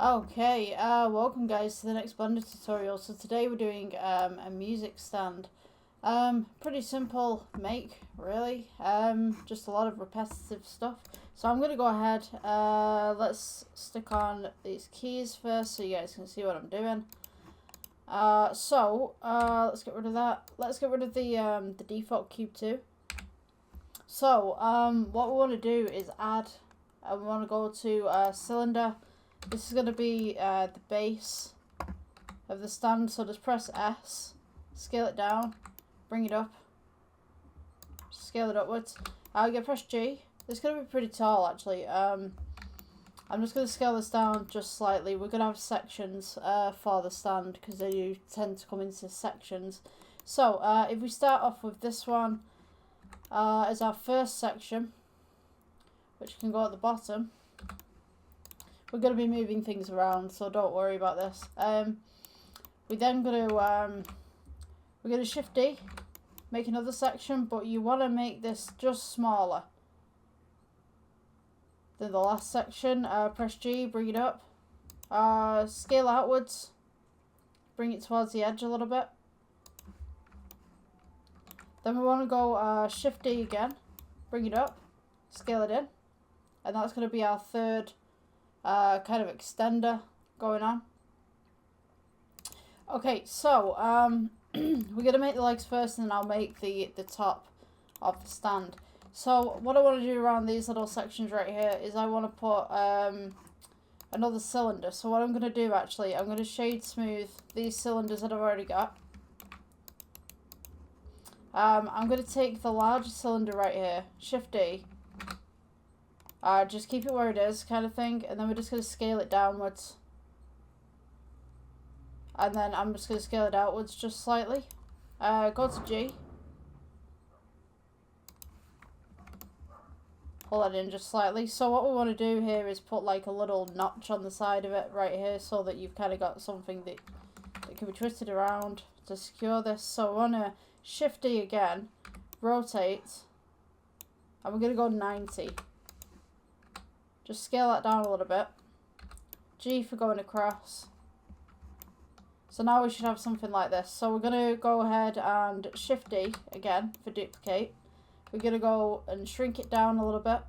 Okay, welcome guys to the next Blender tutorial. So today we're doing a music stand. Pretty simple make, really. Just a lot of repetitive stuff. So I'm gonna go ahead, let's stick on these keys first so you guys can see what I'm doing. Let's get rid of that. Let's get rid of the default cube too. So, what we want to do is add, we want to go to cylinder. This is going to be the base of the stand, so just press S, scale it down, bring it up, scale it upwards. I'll press G. It's going to be pretty tall actually. I'm just going to scale this down just slightly. We're going to have sections for the stand because they do tend to come into sections. So if we start off with this one as our first section, which can go at the bottom. We're going to be moving things around, so don't worry about this. We're going to Shift D, make another section, but you want to make this just smaller than the last section. Press G, bring it up, scale outwards, bring it towards the edge a little bit. Then we want to go Shift D again, bring it up, scale it in, and that's going to be our third kind of extender going on. Okay, so we're going to make the legs first and then I'll make the top of the stand. So what I want to do around these little sections right here is I want to put another cylinder. So what I'm going to do actually, I'm going to shade smooth these cylinders that I've already got. I'm going to take the larger cylinder right here, Shift D, just keep it where it is kind of thing, and then we're just going to scale it downwards. And then I'm just going to scale it outwards just slightly. Go to G. Pull that in just slightly. So what we want to do here is put like a little notch on the side of it right here so that you've kind of got something that can be twisted around to secure this. So we want to Shift D again, rotate, and we're going to go 90. Just scale that down a little bit. G for going across. So now we should have something like this. So we're going to go ahead and Shift D again for duplicate. We're going to go and shrink it down a little bit.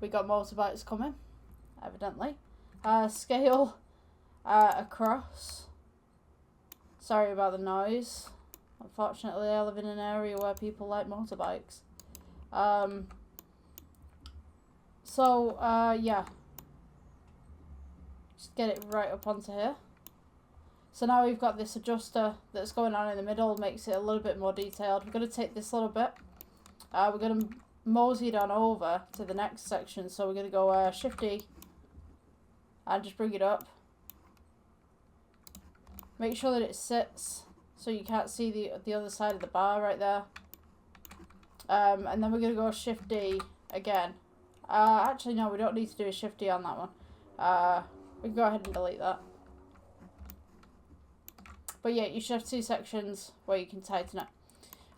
We got motorbikes coming, evidently. Scale across. Sorry about the noise. Unfortunately, I live in an area where people like motorbikes. Yeah, just get it right up onto here. So now we've got this adjuster that's going on in the middle, makes it a little bit more detailed. We're going to take this little bit, we're going to mosey it on over to the next section. So we're going to go Shift D and just bring it up. Make sure that it sits so you can't see the other side of the bar right there. And then we're going to go Shift D again. Actually, no, we don't need to do a Shift D on that one. We can go ahead and delete that. But yeah, you should have two sections where you can tighten it.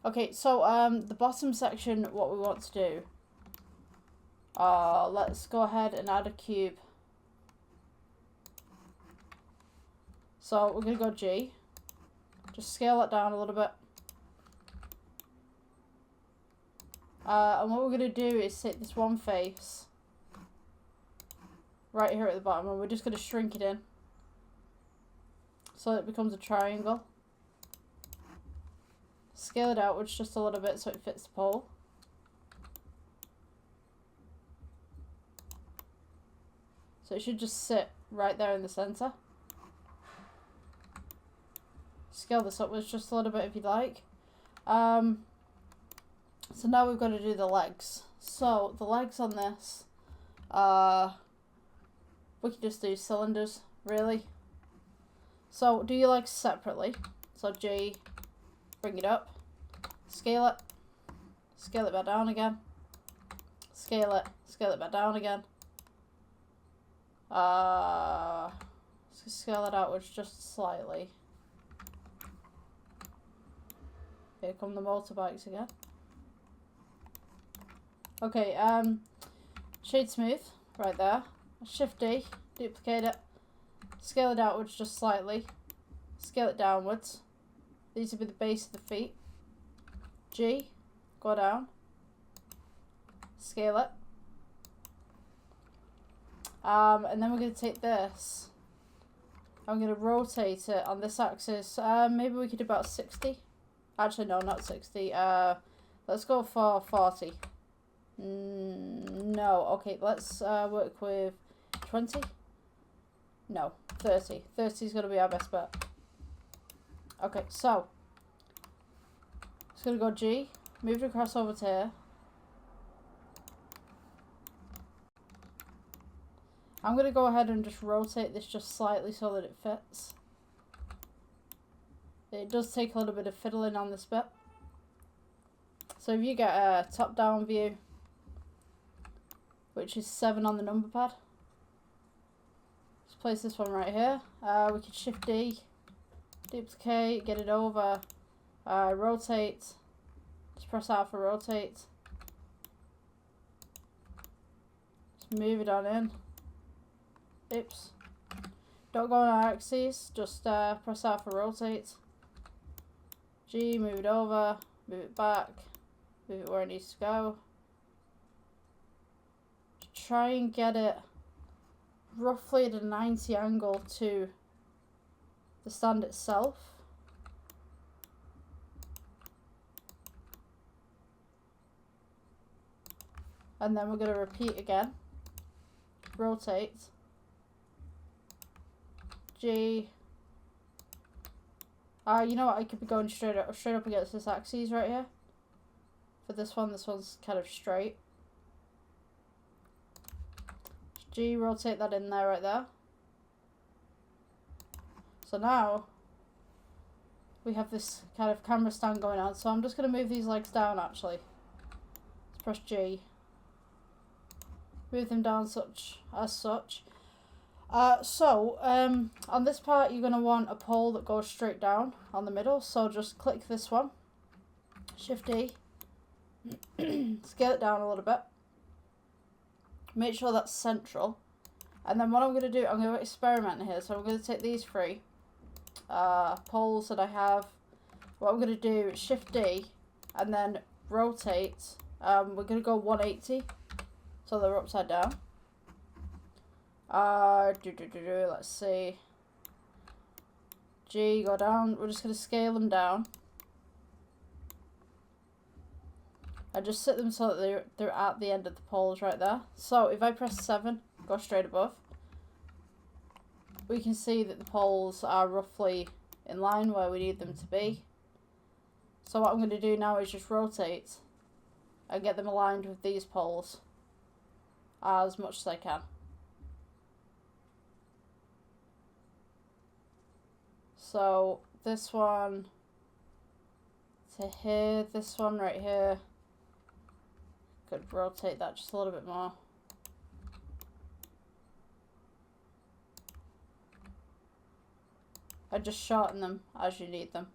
Okay, so the bottom section, what we want to do, let's go ahead and add a cube. So we're going to go G. Just scale it down a little bit. And what we're going to do is take this one face right here at the bottom and we're just going to shrink it in so it becomes a triangle. Scale it outwards just a little bit so it fits the pole. So it should just sit right there in the center. Scale this upwards just a little bit if you'd like. So now we've got to do the legs. So the legs on this, we can just do cylinders, really. So do your legs separately. So G, bring it up, scale it back down again, scale it back down again. Scale it outwards just slightly. Here come the motorbikes again. Okay, shade smooth right there. Shift D, duplicate it, scale it outwards just slightly, scale it downwards. These will be the base of the feet. G, go down, scale it. And then we're going to take this. I'm going to rotate it on this axis. Maybe we could do about 60. Actually, no, not 60. Let's go for 40. No, okay, let's work with 20. No, 30. 30 is going to be our best bet. Okay, so it's going to go G, move it across over to here. I'm going to go ahead and just rotate this just slightly so that it fits. It does take a little bit of fiddling on this bit. So if you get a top-down view, which is 7 on the number pad, let's place this one right here. We could Shift D, duplicate, get it over, rotate, just press R for rotate, just move it on in. Oops. Don't go on our axes, just press R for rotate. G, move it over, move it back, move it where it needs to go. Try and get it roughly at a 90 angle to the stand itself. And then we're going to repeat again. Rotate. G. You know what? I could be going straight up against this axis right here. For this one's kind of straight. G, rotate that in there, right there. So now we have this kind of camera stand going on. So I'm just going to move these legs down actually. Let's press G. Move them down as such. On this part you're going to want a pole that goes straight down on the middle, so just click this one, Shift D, scale it down a little bit, make sure that's central, and then what I'm going to do, I'm going to experiment here, so I'm going to take these 3 poles that I have. What I'm going to do is Shift D and then rotate, we're going to go 180, so they're upside down. Let's see. G, go down. We're just going to scale them down. I just set them so that they're at the end of the poles right there. So if I press 7, go straight above, we can see that the poles are roughly in line where we need them to be. So what I'm going to do now is just rotate and get them aligned with these poles as much as I can. So this one to here, this one right here, could rotate that just a little bit more. I just shorten them as you need them.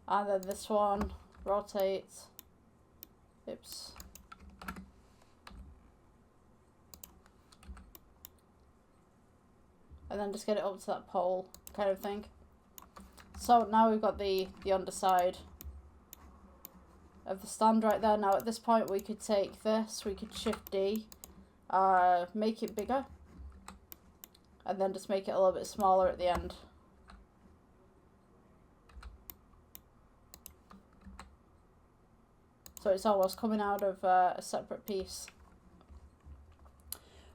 And then this one, rotate, oops. And then just get it up to that pole kind of thing. So now we've got the underside of the stand right there. Now at this point we could take this, we could Shift D, make it bigger, and then just make it a little bit smaller at the end. So it's almost coming out of a separate piece.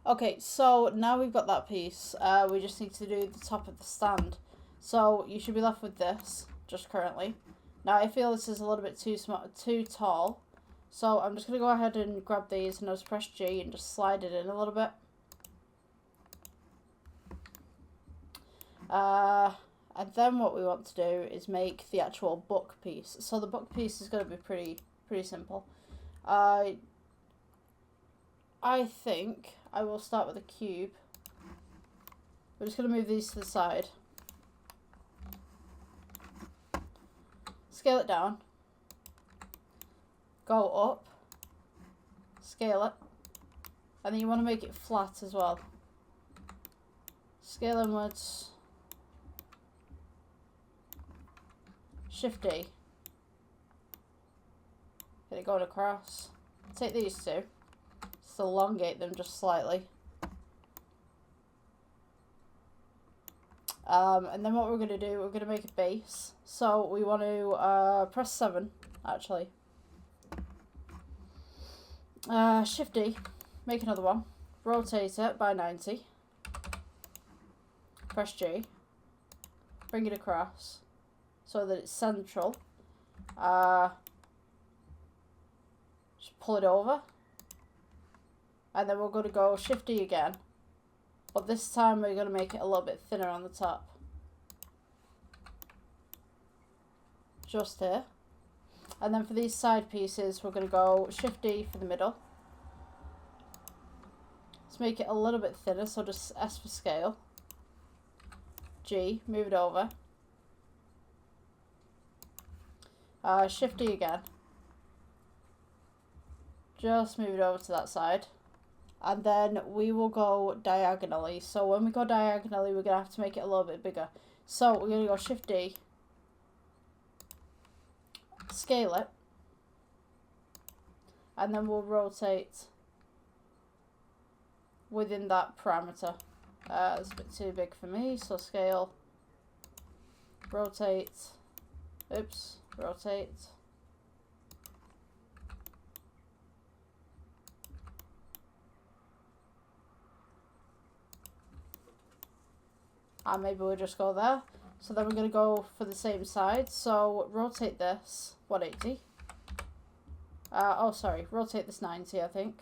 Okay, so now we've got that piece, we just need to do the top of the stand. So you should be left with this, just currently. Now I feel this is a little bit too tall, so I'm just going to go ahead and grab these and just press G and just slide it in a little bit. And then what we want to do is make the actual book piece. So the book piece is going to be pretty simple. I think I will start with a cube. We're just going to move these to the side. Scale it down. Go up. scale it, and then you want to make it flat as well. Scale inwards, Shift D, get it going across. Take these two, just elongate them just slightly. And then what we're going to do, we're going to make a base. So we want to press 7, actually. Shift D, make another one. Rotate it by 90. Press G. Bring it across so that it's central. Just pull it over. And then we're going to go Shift D again. But this time we're going to make it a little bit thinner on the top. Just here. And then for these side pieces, we're going to go Shift D for the middle. Let's make it a little bit thinner, so just S for scale. G, move it over. Shift D again. Just move it over to that side. And then we will go diagonally. So when we go diagonally, we're going to have to make it a little bit bigger. So we're going to go Shift D. Scale it. And then we'll rotate within that parameter. It's a bit too big for me, so scale. Rotate. Oops. Rotate. And maybe we'll just go there. So then we're going to go for the same side. So rotate this 180. Oh, sorry. Rotate this 90, I think.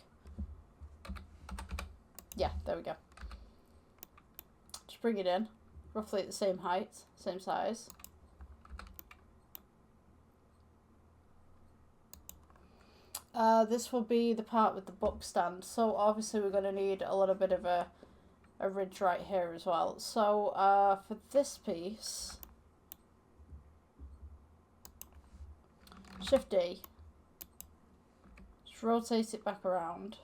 Yeah, there we go. Just bring it in. Roughly at the same height, same size. This will be the part with the book stand. So obviously we're going to need a little bit of a ridge right here as well. So for this piece, Shift D, just rotate it back around,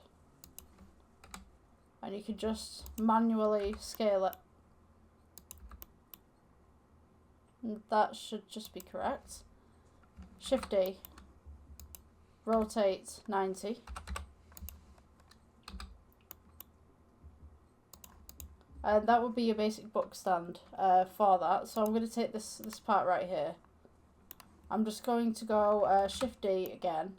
and you can just manually scale it. And that should just be correct. Shift D, rotate 90. And that would be your basic book stand for that. So I'm going to take this part right here. I'm just going to go Shift D again.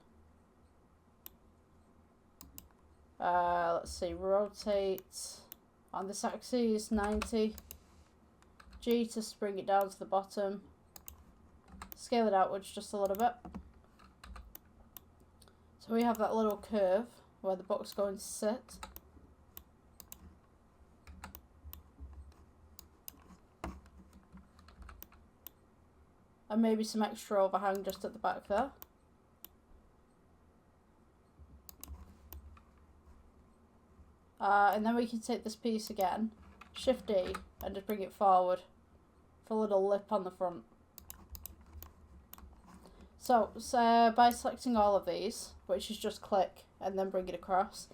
Let's see, rotate on this axis 90. G to bring it down to the bottom. Scale it outwards just a little bit. So we have that little curve where the book's going to sit. And maybe some extra overhang just at the back there. And then we can take this piece again, Shift D, and just bring it forward for a little lip on the front. So by selecting all of these, which is just click and then bring it across,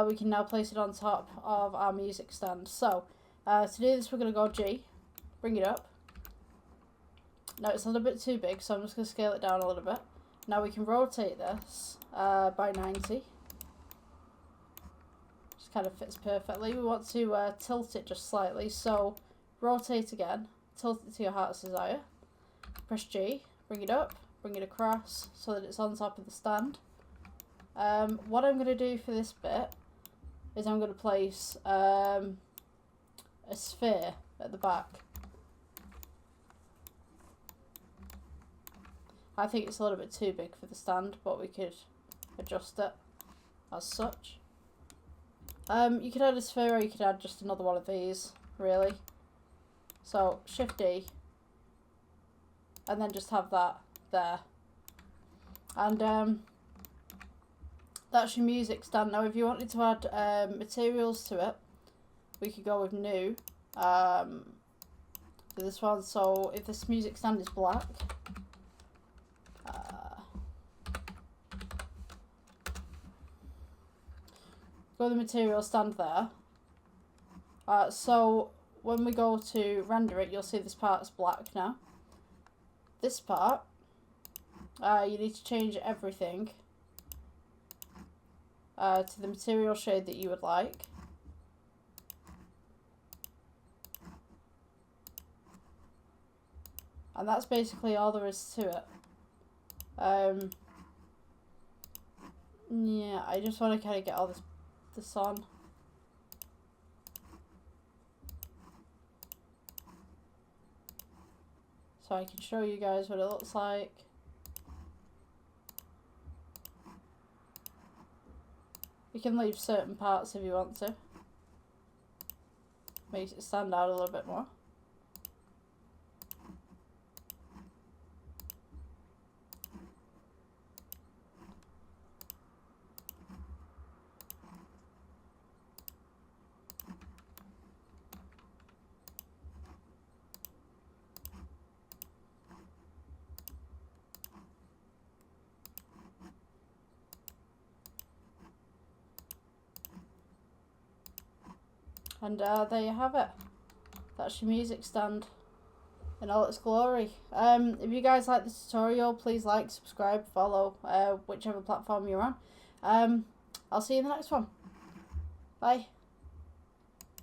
we can now place it on top of our music stand. So to do this, we're going to go G, bring it up. Now it's a little bit too big, so I'm just going to scale it down a little bit. Now we can rotate this by 90. Just kind of fits perfectly. We want to tilt it just slightly, so rotate again, tilt it to your heart's desire. Press G, bring it up, bring it across so that it's on top of the stand. What I'm going to do for this bit is I'm going to place a sphere at the back. I think it's a little bit too big for the stand, but we could adjust it as such. You could add a sphere, or you could add just another one of these, really. So Shift D, and then just have that there. And that's your music stand. Now if you wanted to add materials to it, we could go with new for this one. So if this music stand is black, got the material stand there. So when we go to render it, you'll see this part's black now. This part, you need to change everything to the material shade that you would like. And that's basically all there is to it. Yeah, I just want to kind of get all this on. So I can show you guys what it looks like. You can leave certain parts if you want to. Makes it stand out a little bit more. And there you have it. That's your music stand in all its glory. If you guys like this tutorial, please like, subscribe, follow, whichever platform you're on. I'll see you in the next one. Bye.